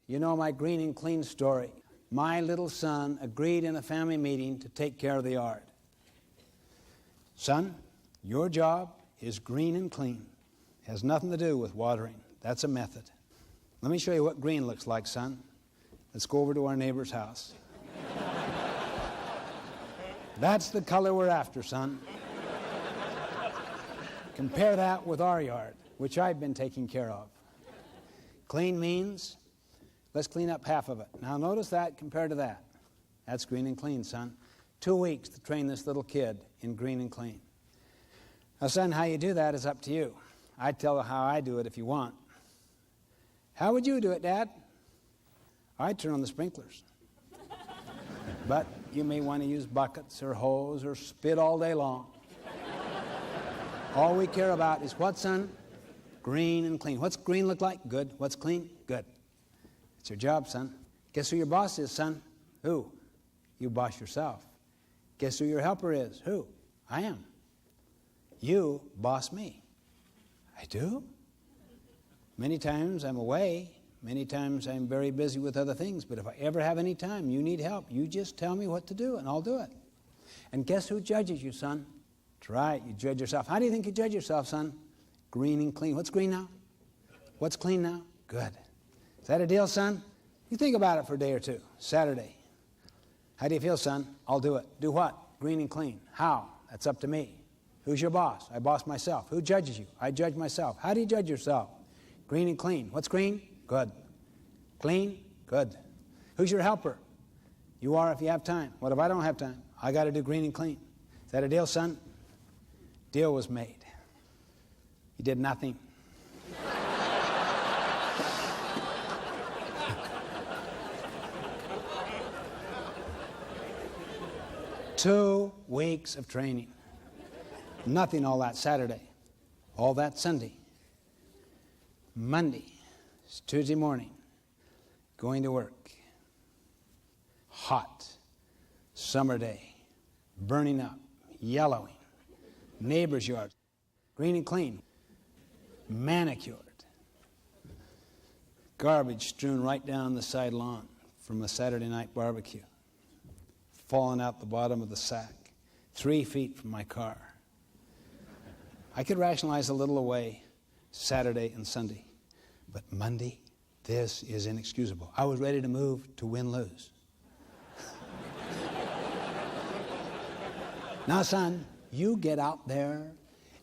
You know my green and clean story. My little son agreed in a family meeting to take care of the yard. Son, your job is green and clean. It has nothing to do with watering. That's a method. Let me show you what green looks like, son. Let's go over to our neighbor's house. That's the color we're after, son. Compare that with our yard, which I've been taking care of. Clean means, let's clean up half of it. Now notice that compared to that. That's green and clean, son. 2 weeks to train this little kid in green and clean. Now, son, how you do that is up to you. I'd tell you how I do it if you want. How would you do it, Dad? I'd turn on the sprinklers. But you may want to use buckets or hose or spit all day long. All we care about is what, son? Green and clean. What's green look like? Good. What's clean? Good. It's your job, son. Guess who your boss is, son? Who? You boss yourself. Guess who your helper is? Who? I am. You boss me. I do? Many times I'm away. Many times I'm very busy with other things. But if I ever have any time, you need help, you just tell me what to do and I'll do it. And guess who judges you, son? That's right, you judge yourself. How do you think you judge yourself, son? Green and clean. What's green now? What's clean now? Good. Is that a deal, son? You think about it for a day or two. Saturday. How do you feel, son? I'll do it. Do what? Green and clean. How? That's up to me. Who's your boss? I boss myself. Who judges you? I judge myself. How do you judge yourself? Green and clean. What's green? Good. Clean? Good. Who's your helper? You are if you have time. What if I don't have time? I got to do green and clean. Is that a deal, son? Deal was made. You did nothing. Two weeks of training. Nothing all that Saturday. All that Sunday. Monday. It's Tuesday morning. Going to work. Hot. Summer day. Burning up. Yellowing. Neighbor's yard. Green and clean. Manicured. Garbage strewn right down the side lawn from a Saturday night barbecue. Falling out the bottom of the sack. 3 feet from my car. I could rationalize a little away Saturday and Sunday. But Monday, this is inexcusable. I was ready to move to win-lose. Now, son, you get out there,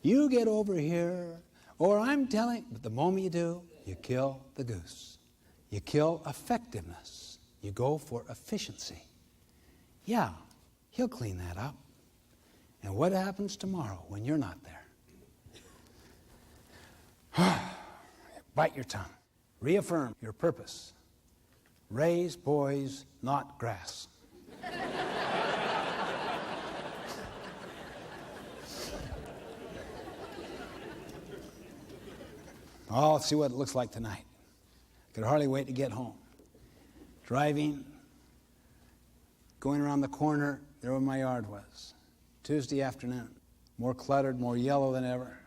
you get over here, or I'm telling, but the moment you do, you kill the goose. You kill effectiveness. You go for efficiency. Yeah, he'll clean that up. And what happens tomorrow when you're not there? Bite your tongue. Reaffirm your purpose. Raise boys, not grass. I'll see what it looks like tonight. I could hardly wait to get home. Driving, going around the corner, there where my yard was. Tuesday afternoon. More cluttered, more yellow than ever.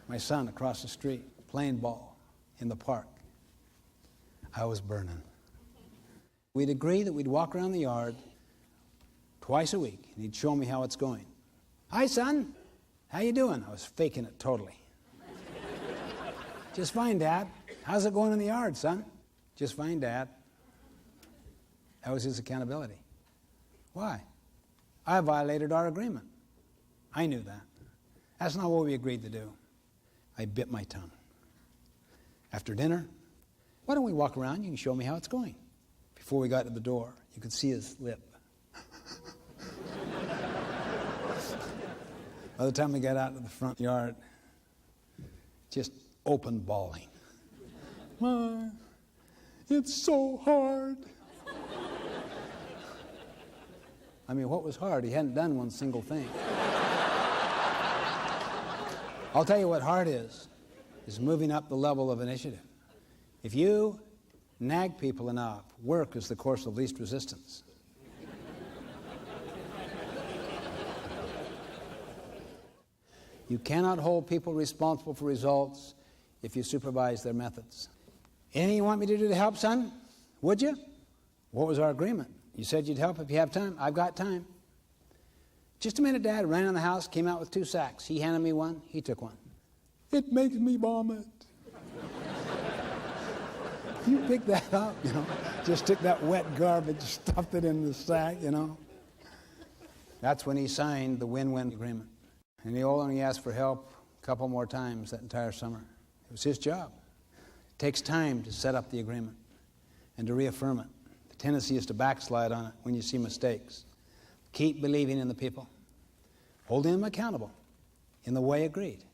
My son across the street, playing ball in the park. I was burning. We'd agree that we'd walk around the yard twice a week, and he'd show me how it's going. Hi, son. How you doing? I was faking it totally. Just fine, Dad. How's it going in the yard, son? Just fine, Dad. That was his accountability. Why? I violated our agreement. I knew that. That's not what we agreed to do. I bit my tongue. After dinner, why don't we walk around? You can show me how it's going. Before we got to the door, you could see his lip. By the time we got out to the front yard, just open bawling. Ma, it's so hard. I mean, what was hard? He hadn't done one single thing. I'll tell you what hard is moving up the level of initiative. If you nag people enough, work is the course of least resistance. You cannot hold people responsible for results if you supervise their methods. Anything you want me to do to help, son? Would you? What was our agreement? You said you'd help if you have time. I've got time. Just a minute, Dad. Ran in the house, came out with 2 sacks. He handed me one. He took one. It makes me vomit. You picked that up, you know. Just took that wet garbage, stuffed it in the sack, you know. That's when he signed the win-win agreement. And he only asked for help a couple more times that entire summer. It was his job. It takes time to set up the agreement and to reaffirm it. The tendency is to backslide on it when you see mistakes. Keep believing in the people, holding them accountable in the way agreed.